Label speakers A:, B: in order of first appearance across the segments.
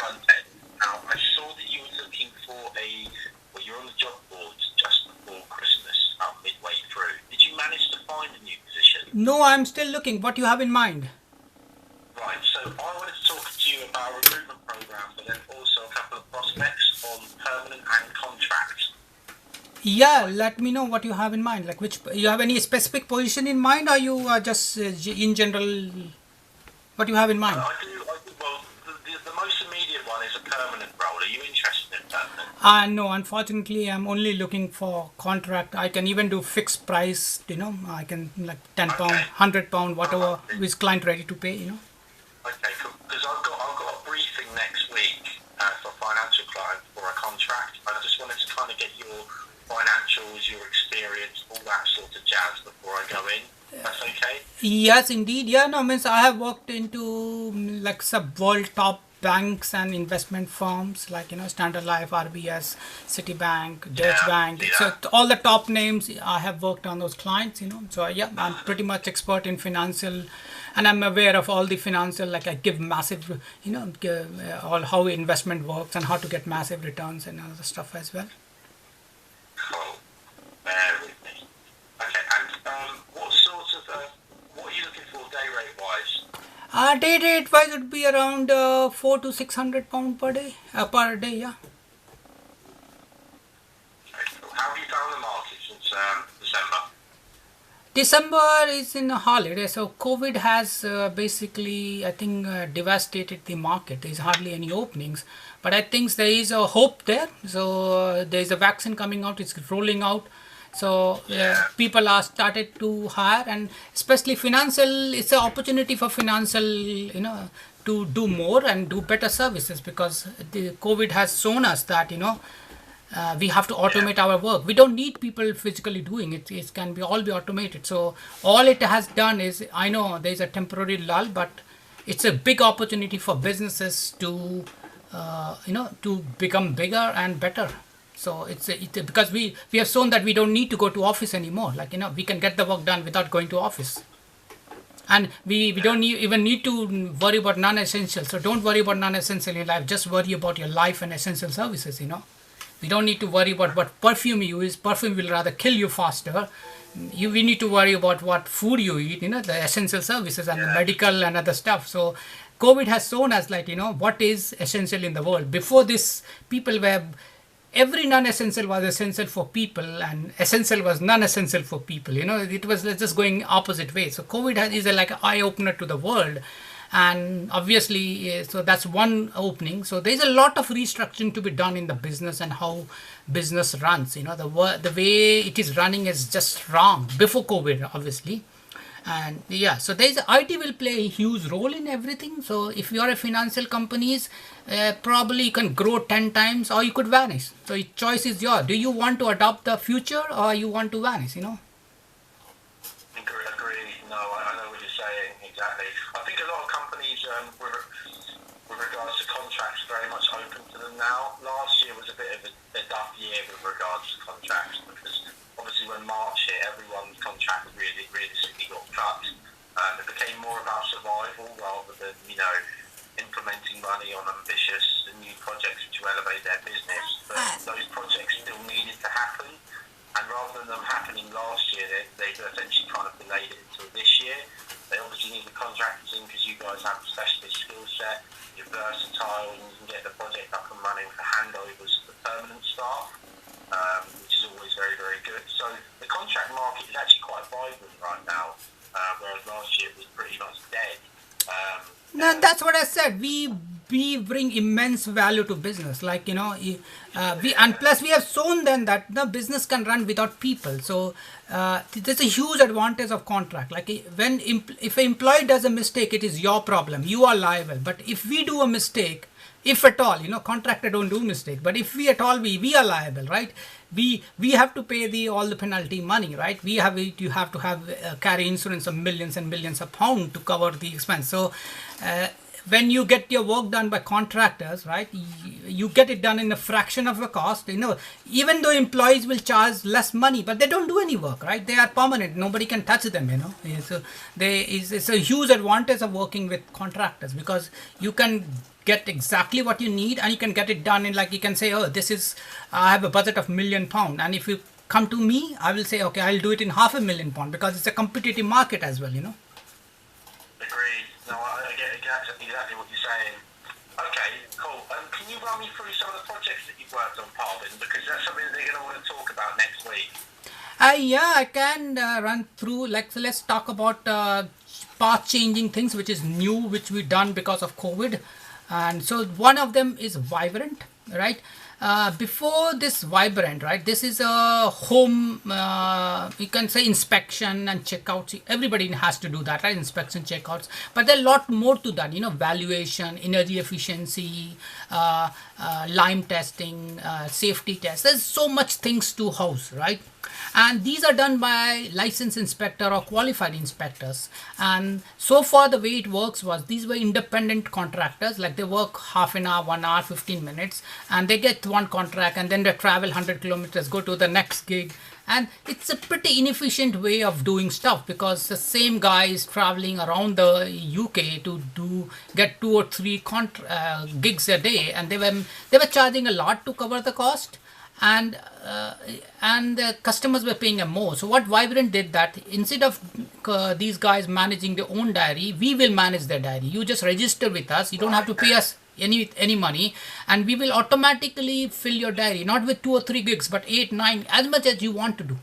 A: front end. Now, I saw that you were looking for well, you're on the job boards just before Christmas, midway through. Did you manage to find a new position?
B: No, I'm still looking. What you have in mind?
A: Right, so I wanted to talk to you about a recruitment program, but then also a couple of prospects on permanent and contracts.
B: Yeah, let me know what you have in mind. Like, which you have any specific position in mind, or you are just in general? What you have in mind?
A: I do. Well, the most immediate one is a permanent role. Are you interested in permanent?
B: No, unfortunately, I'm only looking for contract. I can even do fixed price. I can like £10,
A: Okay.
B: £100, whatever is client ready to pay.
A: Okay, cool. Because I've got a briefing next week for a financial client for a contract. I just wanted to kind of get your financials, your experience, all that sort of jazz before I go in. That's okay?
B: Yes, indeed. Yeah, no, means I have worked into like some world top banks and investment firms like Standard Life, RBS, Citibank, Deutsche Bank.
A: Yeah.
B: So all the top names I have worked on those clients. So yeah, I'm pretty much expert in financial, and I'm aware of all the financial. Like I give massive, all how investment works and how to get massive returns and other stuff as well.
A: Cool. Bear with me. Okay, and what are you looking for day rate wise?
B: Day rate wise would be around £400 to £600 per day. Yeah.
A: Okay, cool. How have you found the market since December?
B: December is in a holiday, so COVID has basically, I think, devastated the market. There's hardly any openings, but I think there is a hope there. So there is a vaccine coming out; it's rolling out. So people are started to hire, and especially financial. It's an opportunity for financial, to do more and do better services because the COVID has shown us that we have to automate our work. We don't need people physically doing it. It can be all be automated. So all it has done is, I know there is a temporary lull, but it's a big opportunity for businesses to to become bigger and better. So it's because we have shown that we don't need to go to office anymore. Like we can get the work done without going to office. And we don't even need to worry about non-essential. So don't worry about non-essential in life. Just worry about your life and essential services. We don't need to worry about what perfume you use. Perfume will rather kill you faster. We need to worry about what food you eat, the essential services and the medical and other stuff. So COVID has shown us what is essential in the world. Before this, people were, every non-essential was essential for people and essential was non-essential for people. It was just going opposite way. So COVID is like an eye-opener to the world. And obviously, so that's one opening. So there's a lot of restructuring to be done in the business and how business runs. The way it is running is just wrong before COVID, obviously. And yeah, so there's IT will play a huge role in everything. So if you are a financial companies, probably you can grow 10 times or you could vanish. So choice is yours. Do you want to adopt the future or you want to vanish?
A: Agree. No, I know what you're saying exactly. I think a lot of companies, with regards to contracts, very much open to them now. Last year was a bit of a tough year with regards to contracts because obviously when March hit, everyone's contract realistically got cut. It became more about survival rather than implementing money on ambitious new projects to elevate their business. But those projects still needed to happen. And rather than them happening last year, they've essentially kind of delayed it until this year. They obviously need the contractors in because you guys have a specialist skill set, you're versatile, and you can get the project up and running for handovers to the permanent staff, which is always very, very good. So the contract market is actually quite vibrant right now, whereas last year it was pretty much dead.
B: No, that's what I said. We bring immense value to business. Like we and plus we have shown then that the business can run without people. So there's a huge advantage of contract. Like if an employee does a mistake, it is your problem. You are liable. But if we do a mistake, if at all, contractor don't do mistake. But if we at all, we are liable, right? We have to pay all the penalty money, right? You have to have carry insurance of millions and millions of pounds to cover the expense. So when you get your work done by contractors, right, you get it done in a fraction of the cost. Even though employees will charge less money, but they don't do any work, right? They are permanent. Nobody can touch them. So it's a huge advantage of working with contractors because you can get exactly what you need, and you can get it done in, like, you can say, oh, this is, I have a budget of £1,000,000, and if you come to me, I will say, okay, I'll do it in £500,000, because it's a competitive market as well, you know.
A: Agreed. No, I get exactly what you're saying. Okay, cool. Can you run me through some of the projects that you've worked on, Parvin? Because that's something that they're going to want to talk about next week.
B: Yeah, I can run through, like, so let's talk about path changing things, which is new, which we done because of COVID. And so one of them is Vibrant, right? Before this Vibrant, right, this is a home, you can say, inspection and checkouts. Everybody has to do that, right? Inspection, checkouts. But there's a lot more to that, you know, valuation, energy efficiency, lime testing, safety tests. There's so much things to house, right? And these are done by licensed inspector or qualified inspectors. And so far the way it works was, these were independent contractors, like they work half an hour, 1 hour, 15 minutes, and they get one contract, and then they travel 100 kilometers, go to the next gig. And it's a pretty inefficient way of doing stuff, because the same guy is traveling around the UK to get 2 or 3 gigs a day, and they were charging a lot to cover the cost, and the customers were paying them more. So what Vibrant did, that instead of these guys managing their own diary, we will manage their diary. You just register with us. You don't have to pay us any money, and we will automatically fill your diary, not with 2 or 3 gigs, but 8, 9, as much as you want to do.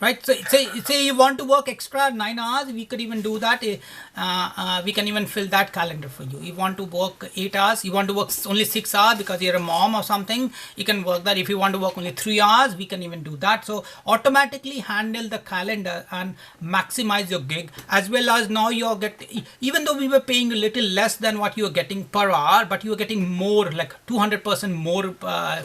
B: Right, so say you want to work extra 9 hours, we could even do that. We can even fill that calendar for you. You want to work 8 hours, you want to work only 6 hours because you're a mom or something, you can work that. If you want to work only 3 hours, we can even do that. So automatically handle the calendar and maximize your gig, as well as now you're even though we were paying a little less than what you were getting per hour, but you were getting more, like 200% more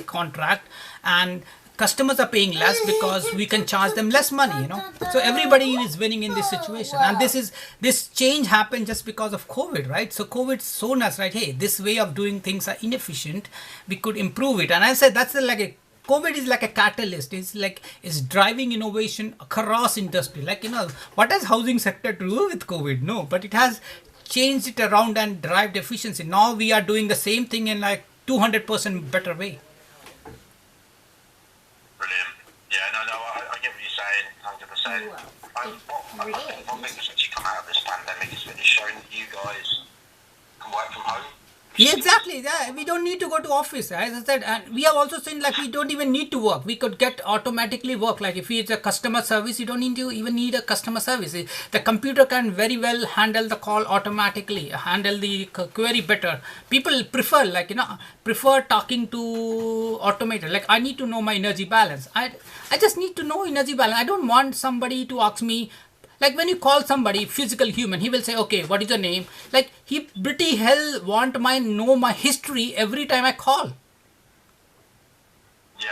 B: contract, and customers are paying less because we can charge them less money, you know. So everybody is winning in this situation, and this change happened just because of COVID, right? So COVID shown us, right, hey, this way of doing things are inefficient, we could improve it. And I said that's COVID is like a catalyst. It's driving innovation across industry. Like, you know, what does housing sector do with COVID? No, but it has changed it around and drive efficiency. Now we are doing the same thing in like 200% better way.
A: Brilliant. Yeah, no, I get what you're saying, 100%. I think one thing that's actually come out of this pandemic is that it's shown that you guys can work from home.
B: Yeah, exactly. Yeah, we don't need to go to office, as I said, and we have also seen, like, we don't even need to work. We could get automatically work. Like if it's a customer service, you don't even need a customer service. The computer can very well handle the call automatically, handle the query better. People prefer talking to automated. Like, I need to know my energy balance. I just need to know energy balance. I don't want somebody to ask me. Like when you call somebody, physical human, he will say, okay, what is your name? Like he pretty hell know my history every time I call.
A: Yeah.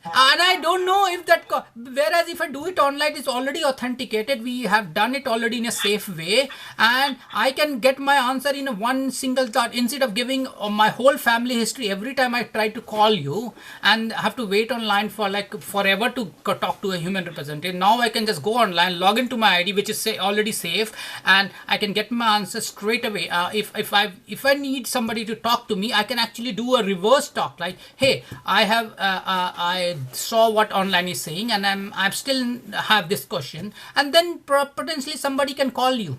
B: And I don't know if that, whereas if I do it online, it's already authenticated. We have done it already in a safe way, and I can get my answer in one single thought instead of giving my whole family history every time I try to call you and have to wait online for like forever to talk to a human representative. Now I can just go online, log into my ID, which is already safe, and I can get my answer straight away. If I need somebody to talk to me, I can actually do a reverse talk. Like, hey, I saw what online is saying, and I'm still have this question, and then potentially somebody can call you,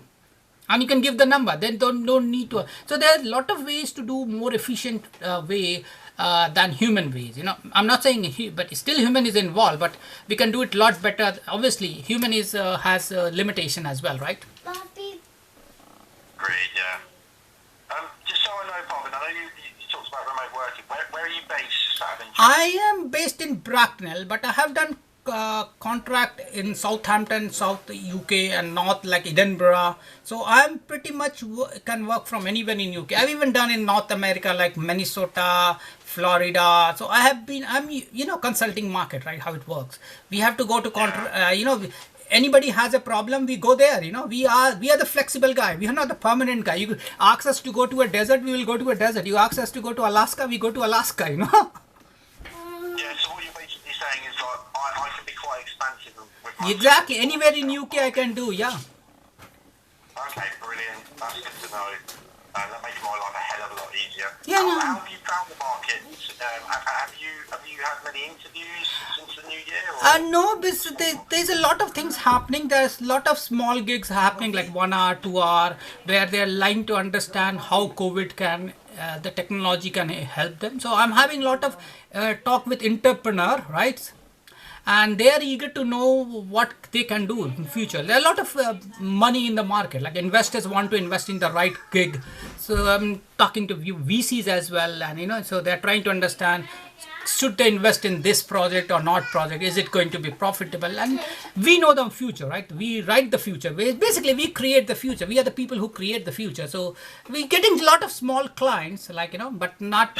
B: and you can give the number. Then don't need to. So there's a lot of ways to do more efficient way than human ways. You know, I'm not saying, but still human is involved, but we can do it a lot better. Obviously, human has a limitation as well, right?
A: Great, yeah. Just so I know, Parvin, I know you talked about remote working. Where are you based?
B: I am based in Bracknell, but I have done contract in Southampton, South UK, and North, like Edinburgh. So I'm pretty much can work from anywhere in UK. I've even done in North America, like Minnesota, Florida. So I'm consulting market, right? How it works. We have to go to anybody has a problem, we go there. We are the flexible guy. We are not the permanent guy. You ask us to go to a desert, we will go to a desert. You ask us to go to Alaska, we go to Alaska.
A: Yeah, so what you're basically saying is like I can be quite expansive with my
B: exactly. Anywhere in UK I can do, yeah.
A: Okay, Okay, brilliant. That's good to know. That makes my life a hell of a lot easier.
B: Yeah, no.
A: How have you found the market? Have you had many interviews since the new year?
B: No, there's a lot of things happening. There's a lot of small gigs happening, like 1 hour, 2 hour, where they're lying to understand how COVID can, the technology can help them. So I'm having a lot of talk with entrepreneur, right? And they are eager to know what they can do in future. There are a lot of money in the market, like investors want to invest in the right gig. So I'm talking to VCs as well, and so they're trying to understand, should they invest in this project or not project, is it going to be profitable? And we know the future, right? We write the future. Basically we create the future. We are the people who create the future. So we're getting a lot of small clients, but not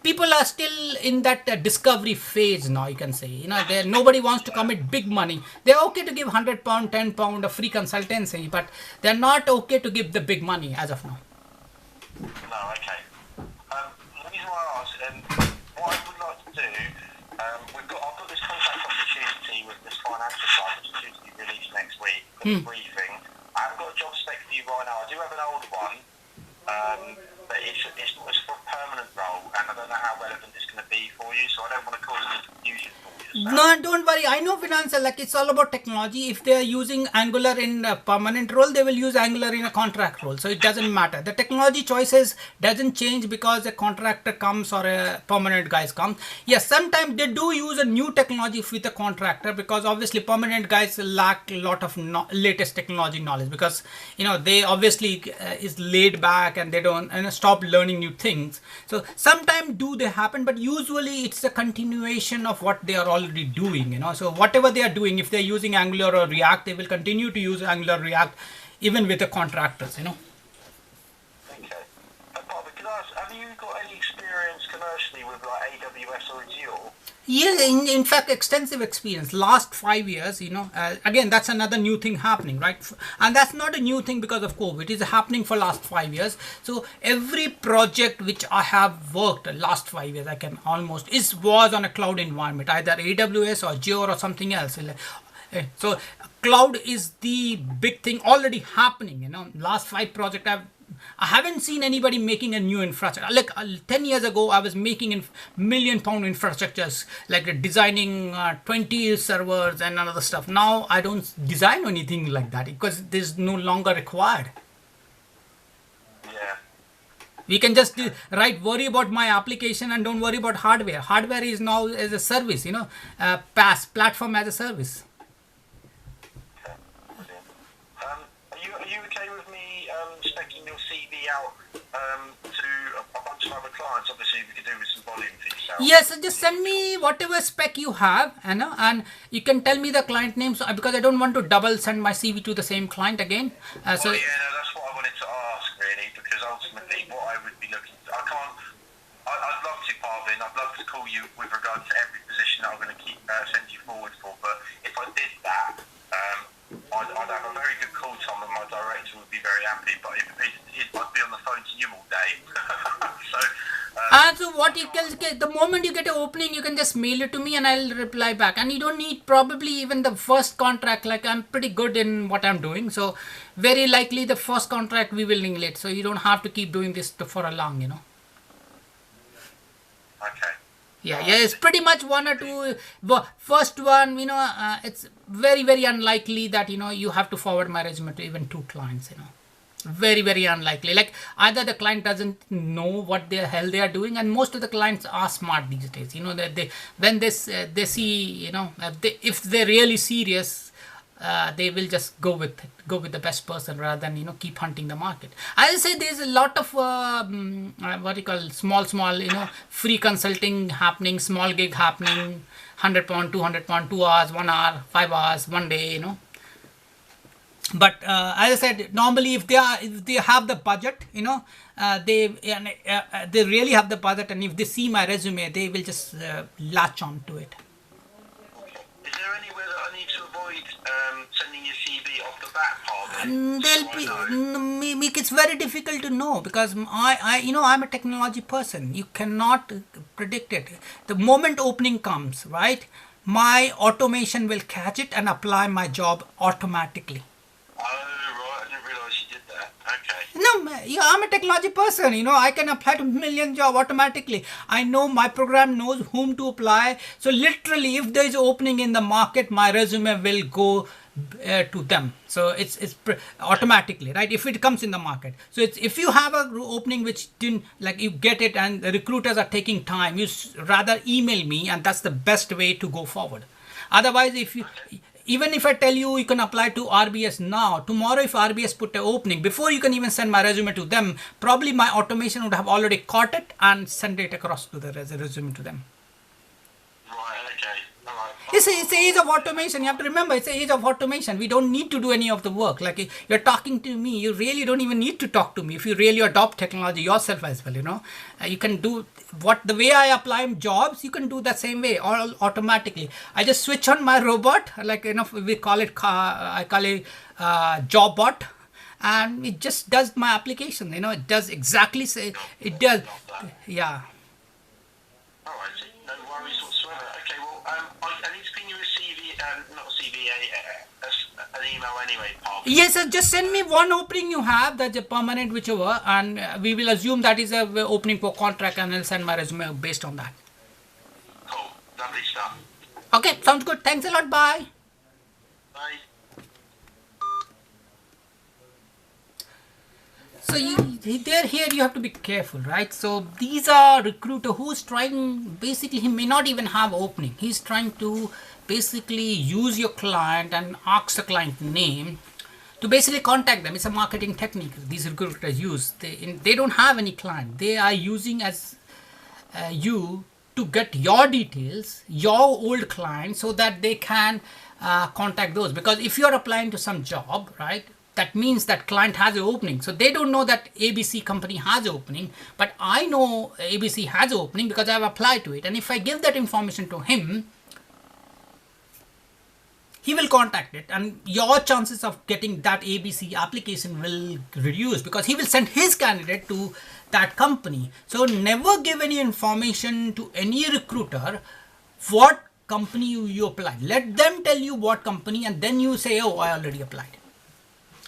B: people are still in that discovery phase now, you can say. Nobody wants to commit big money. They're okay to give £100, £10 a free consultancy, but they're not okay to give the big money as of now.
A: No, okay. The reason why I asked, what I would like to do, I've got this contract opportunity with this financial site, which is due to be released next week, for the briefing. I haven't got a job spec for you right now. I do have an older one, but it's for a permanent role, and I don't know how relevant it's going to be for you, so I don't want to cause any confusion for you.
B: No, don't worry. I know Financer, it's all about technology. If they are using Angular in a permanent role, they will use Angular in a contract role. So it doesn't matter. The technology choices doesn't change because a contractor comes or a permanent guys comes. Yes, sometimes they do use a new technology with a contractor, because obviously permanent guys lack a lot of latest technology knowledge, because they obviously is laid back and they don't stop learning new things. So sometimes they happen, but usually it's a continuation of what they are already doing. So whatever they are doing, if they're using Angular or React, they will continue to use Angular, React, even with the contractors.
A: Okay. Bobby, can I ask, have you got any experience commercially with AWS or Azure?
B: Yeah, in fact, extensive experience. Last 5 years, again, that's another new thing happening, right? And that's not a new thing because of COVID. It's happening for last 5 years. So every project which I have worked last 5 years, I can almost, was on a cloud environment, either AWS or Azure or something else. So cloud is the big thing already happening. Last 5 projects I haven't seen anybody making a new infrastructure. Like 10 years ago, I was making £1 million infrastructures, like designing 20 servers and other stuff. Now I don't design anything like that because this no longer required.
A: Yeah.
B: We can just worry about my application and don't worry about hardware. Hardware is now as a service, PaaS, platform as a service.
A: Are you okay with me specking your CV out to a bunch of other clients? Obviously, we could do with some volume for yourself.
B: Yes, so just send me whatever spec you have, and you can tell me the client names, because I don't want to double send my CV to the same client again.
A: That's what I wanted to ask, really, because ultimately what I would be looking to, I'd love to, Parvin, I'd love to call you with regards to every position that I'm going to send you forward for, but if I did that, I'd have a very good call, Tom, and my director would be very happy, but if I'd be on the phone to you all day.
B: So what you can get, the moment you get an opening, you can just mail it to me and I'll reply back. And you don't need probably even the first contract. Like, I'm pretty good in what I'm doing, so very likely the first contract we will neglect. So you don't have to keep doing this for a long,
A: Okay.
B: Yeah, it's pretty much 1 or 2. First one, it's very, very unlikely that, you have to forward my resume to even 2 clients, Very, very unlikely. Like, either the client doesn't know what the hell they are doing, and most of the clients are smart these days. That when they see, if they're really serious, they will just go with the best person rather than keep hunting the market. I'll say there's a lot of what you call small free consulting happening, small gig happening, £100, £200, 2 hours, 1 hour, 5 hours, 1 day, But as I said, normally if they have the budget, they really have the budget, and if they see my resume, they will just latch on to it.
A: Is there anywhere that I need to avoid sending your CV off the bat,
B: It's very difficult to know, because I'm a technology person. You cannot predict it. The moment opening comes, right, my automation will catch it and apply my job automatically.
A: Oh, right, I didn't realise
B: No, I'm a technology person. I can apply to million job automatically. I know my program knows whom to apply. So literally, if there is opening in the market, my resume will go to them. So it's automatically, right? If it comes in the market. So it's, if you have a opening which didn't, like, you get it and the recruiters are taking time, you rather email me, and that's the best way to go forward. Otherwise, if you, even if I tell you you can apply to RBS now, tomorrow if RBS put an opening, before you can even send my resume to them, probably my automation would have already caught it and sent it across to the resume to them.
A: Right, okay. All right.
B: It's the age of automation. You have to remember, it's the age of automation. We don't need to do any of the work. Like, you're talking to me, you really don't even need to talk to me. If you really adopt technology yourself as well, you can do the way I apply jobs. You can do the same way, all automatically. I just switch on my robot, like, we call it, I call it job bot, and it just does my application. It does exactly say it does. Yeah.
A: All right, no worries whatsoever. Okay, well, I need to ping you a CV, not a CV, an email anyway, Paul.
B: Yes, sir, just send me one opening you have, that's a permanent, whichever, and we will assume that is a opening for contract, and I'll send my resume based on that.
A: Cool, lovely stuff.
B: Okay, sounds good. Thanks a lot. Bye.
A: Bye.
B: So here you have to be careful, right? So these are recruiter who's trying, basically he may not even have opening. He's trying to basically use your client and ask the client name to basically contact them. It's a marketing technique these recruiters use. They don't have any client. They are using as you to get your details, your old clients, so that they can contact those. Because if you're applying to some job, right, that means that client has an opening. So they don't know that ABC company has an opening, but I know ABC has an opening because I've applied to it. And if I give that information to him, he will contact it, and your chances of getting that ABC application will reduce because he will send his candidate to that company. So never give any information to any recruiter what company you applied. Let them tell you what company, and then you say, oh, I already applied.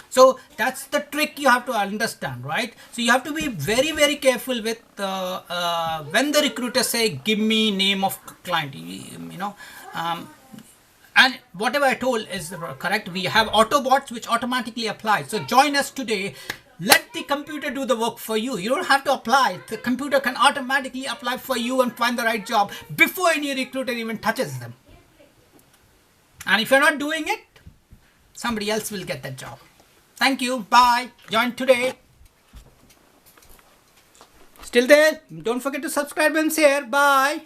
B: So that's the trick you have to understand, right? So you have to be very, very careful with when the recruiters say, give me name of client, and whatever I told is correct. We have Autobots which automatically apply. So join us today. Let the computer do the work for you. You don't have to apply. The computer can automatically apply for you and find the right job before any recruiter even touches them. And if you're not doing it, somebody else will get that job. Thank you. Bye. Join today. Still there? Don't forget to subscribe and share. Bye.